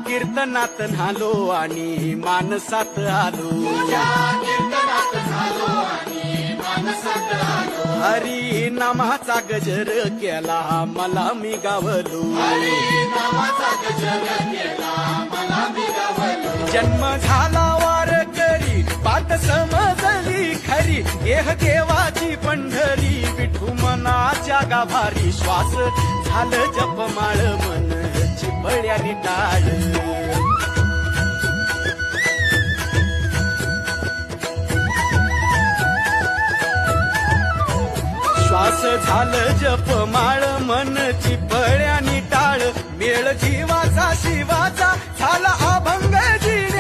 कीर्तनात न्हालो आणि मानसात आलो हरी नामाचा गजर केला मला मी गावलो जन्म झाला वार करी बात समजली खरी एह देवाची पंढरी विठू मनाच्या गाभारी श्वास झालं जपमाळ मन चिपळ्यानी टाळ श्वास झालं जपमाळ मन चिपळ्यानी टाळ मेळ जीवाचा शिवाचा झाला अभंग जिणे